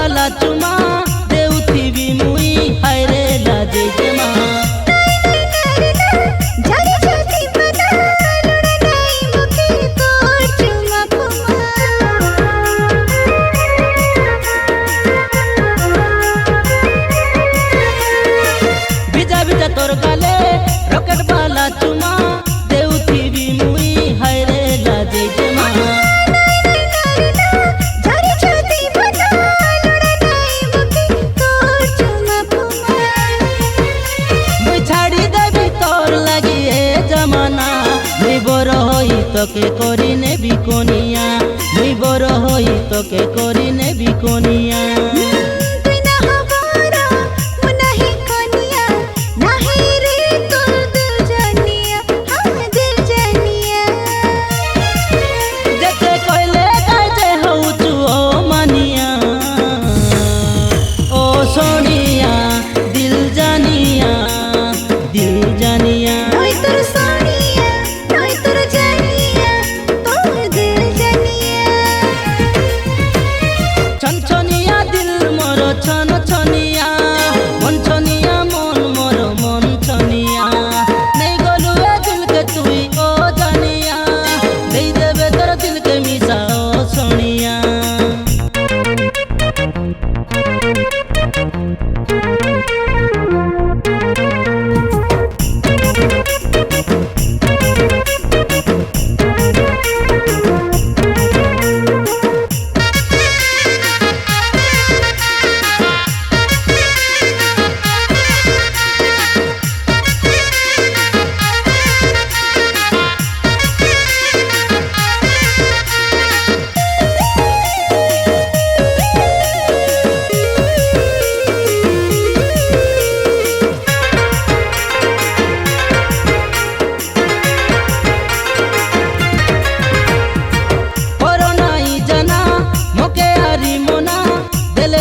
बाला चुमा देउथिबी मुई हायरे लाजे जमा भिजा भिजा तोर गाले रॉकेट बाला चुमा देउथिबी मुई हायरे लाजे जमा तोके करी नेबी कोनिया मुई बड़ होई तोके करी नेबी कोनिया जते कोइले काजे हऊ तू ओ मानिया ओ सोनिया दिल जानिया छनछनिया दिल मोर छन छनिया मन छनिया मन मोर मन छनिया नहीं गलु ए दिल के तुई ओ जानिया दे देबे तोर दिल के मिसा ओ सोनिया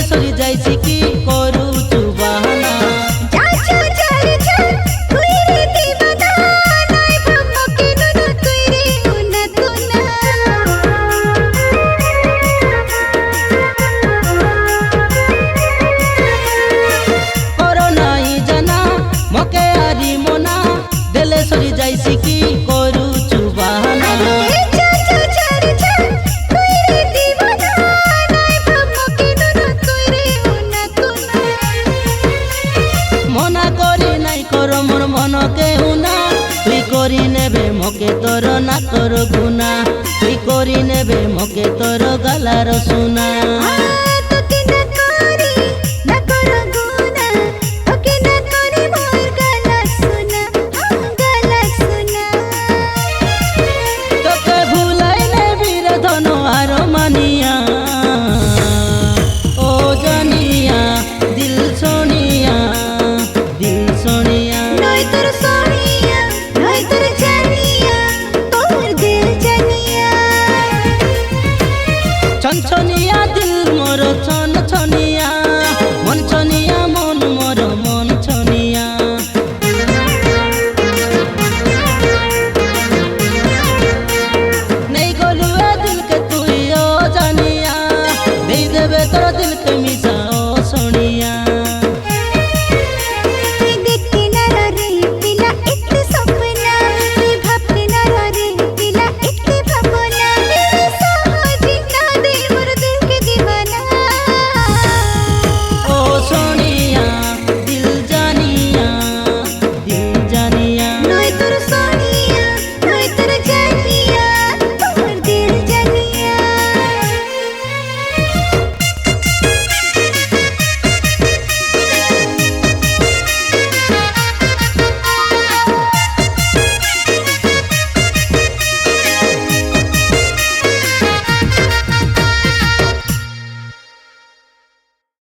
सरी जाइसी की करू तू बहाना करो नाई जाना मके आरी मोना दिले सरी जाइसी की करू तू बहाना मना करी नाई करो मोर मन के उना तुई करी नेबे मके तोर ना कर गुना तुई करी नेबे मके तोर गालार सुना।